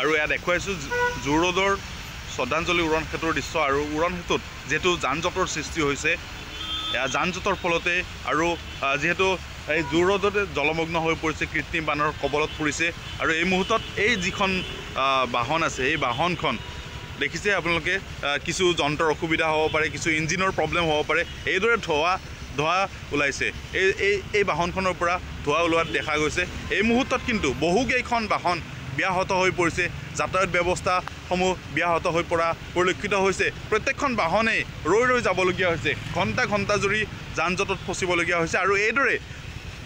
আৰু ইয়াত দেখুৱাইছোঁ জু ৰোডৰ শ্ৰদ্ধাঞ্জলি উৰণ সেতুৰ দৃশ্য আৰু উৰণ সেতুত যেহেতু যান-জঁটৰ সৃষ্টি হৈছে যান-জঁটৰ ফলতে আৰু যেহেতু এই জু ৰোডতে জলমগ্ন হৈ পৰিছে কৃত্ৰিম বানৰ কবলত পৰিছে আৰু এই মুহূৰ্তত এই যিখন বাহন আছে এই বাহনখন দেখিছে আপোনালোকে কিছু যন্ত্ৰৰ অসুবিধা হ'ব পাৰে কিছু ইঞ্জিনৰ প্ৰব্লেম হ'ব পাৰে এইদৰে ধোঁৱা ওলাইছে এই বাহনখনৰ পৰা ধোঁৱা ওলোৱাত দেখা গৈছে এই মুহূৰ্তত কিন্তু বহুকেইখন বাহন ব্যাহত হৈ পৰিছে যাতায়াত ব্যৱস্থাসমূহ ব্যাহত হৈ পৰা পৰিলক্ষিত হৈছে প্ৰত্যেকখন বাহনেই ৰৈ যাবলগীয়া হৈছে ঘণ্টা জুৰি যান-জঁটত ফচিবলগীয়া হৈছে আৰু এইদৰে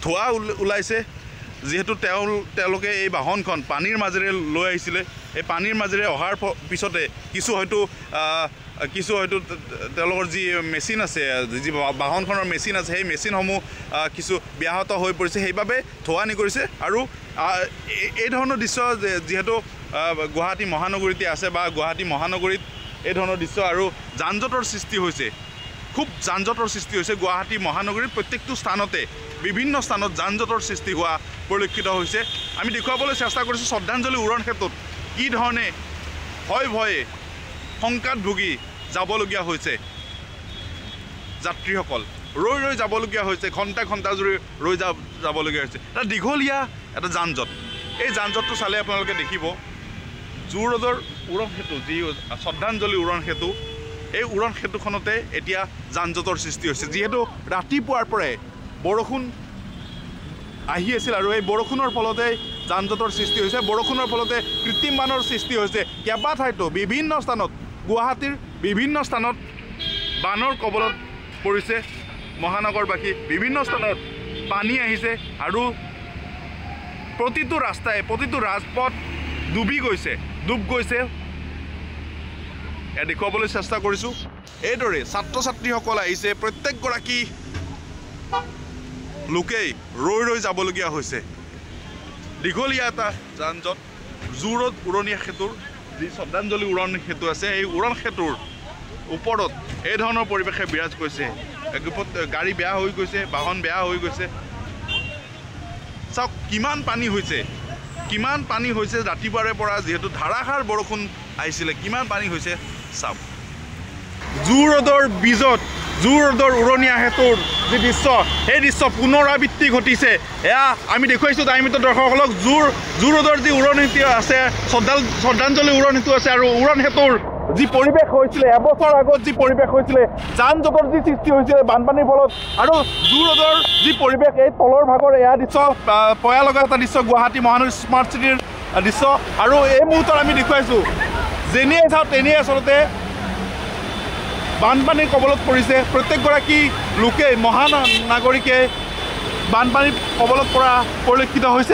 ধোঁৱা ওলাইছে যিহেতু তেওঁলোকে এই বাহনখন পানীৰ মাজেৰে লৈ আহিছিলে এই পানীৰ মাজেৰে অহাৰ পিছতে কিছু হয়তো তেওঁলোকৰ যি মেচিন আছে যি বাহনখনৰ মেচিন আছে সেই মেচিনসমূহ কিছু ব্যাহত হৈ পৰিছে সেইবাবে ধোঁৱা নিকৰিছে আৰু এই ধৰণৰ দৃশ্য যিহেতু গুৱাহাটী মহানগৰীতে আছে বা গুৱাহাটী মহানগৰীত এই ধৰণৰ দৃশ্য আৰু যান-জঁটৰ সৃষ্টি হৈছে খুব যান-জঁটৰ সৃষ্টি হৈছে গুৱাহাটী মহানগৰীৰ প্ৰত্যেকটো স্থানতে বিভিন্ন স্থানত যান-জঁটৰ সৃষ্টি হোৱা পৰিলক্ষিত হৈছে আমি দেখুৱাবলৈ চেষ্টা কৰিছোঁ শ্ৰদ্ধাঞ্জলি উৰণ ক্ষেত্ৰত কি ধৰণে ভয়ে শংকাত ভুগি যাবলগীয়া হৈছে যাত্ৰীসকল ৰৈ যাবলগীয়া হৈছে ঘণ্টা জুৰি ৰৈ যাবলগীয়া হৈছে এটা দীঘলীয়া এটা যান-জঁট এই যান-জঁটটো চালে আপোনালোকে দেখিব জু ৰোডৰ উৰণ সেতু যি শ্ৰদ্ধাঞ্জলি উৰণ সেতু এই উৰণ সেতুখনতে এতিয়া যান-জঁটৰ সৃষ্টি হৈছে যিহেতু ৰাতিপুৱাৰ পৰাই বৰষুণ আহি আছিল আৰু এই বৰষুণৰ ফলতে যান-জঁটৰ সৃষ্টি হৈছে বৰষুণৰ ফলতে কৃত্ৰিম বানৰ সৃষ্টি হৈছে কেইবাঠাইতো বিভিন্ন স্থানত গুৱাহাটীৰ বিভিন্ন স্থানত বানৰ কবলত পৰিছে মহানগৰবাসী বিভিন্ন স্থানত পানী আহিছে আৰু প্ৰতিটো ৰাস্তাই প্ৰতিটো ৰাজপথ ডুব গৈছে দেখুৱাবলৈ চেষ্টা কৰিছোঁ এইদৰে ছাত্ৰ ছাত্ৰীসকল আহিছে প্ৰত্যেকগৰাকী লোকেই ৰৈ যাবলগীয়া হৈছে দীঘলীয়া এটা যান-জঁট জু ৰোড উৰণীয়া সেতুৰ যি শ্ৰদ্ধাঞ্জলি উৰণ সেতু আছে এই উৰণ সেতুৰ ওপৰত এই ধৰণৰ পৰিৱেশে বিৰাজ কৰিছে গাড়ী বেয়া হৈ গৈছে বাহন বেয়া হৈ গৈছে চাওক কিমান পানী হৈছে ৰাতিপুৱাৰে পৰা যিহেতু ধাৰাসাৰ বৰষুণ আহিছিলে কিমান পানী হৈছে চাওক জু ৰোডৰ ব্ৰিজত জু ৰোডৰ উৰণীয়া সেতুৰ যি দৃশ্য সেই দৃশ্য পুনৰাবৃত্তি ঘটিছে এয়া আমি দেখুৱাইছোঁ টাইমিত দৰ্শকসকলক জু ৰোডৰ যি উৰণ সেতু আছে শ্ৰদ্ধাঞ্জলি উৰণ সেতু আছে আৰু উৰণ সেতুৰ যি পৰিৱেশ হৈছিলে এবছৰ আগত যি পৰিৱেশ হৈছিলে যান-জঁটৰ যি সৃষ্টি হৈছিলে বানপানীৰ ফলত আৰু জু ৰোডৰ যি পৰিৱেশ এই তলৰ ভাগৰ এয়া দৃশ্য পয়া লগা এটা দৃশ্য গুৱাহাটী মহানগৰী স্মাৰ্ট চিটিৰ দৃশ্য আৰু এই মুহূৰ্তত আমি দেখুৱাইছোঁ যেনিয়ে চাওঁ তেনিয়ে আচলতে বানপানীৰ কবলত পৰিছে প্ৰত্যেকগৰাকী লোকে মহানাগৰিকে বানপানীৰ কবলত পৰা পৰিলক্ষিত হৈছে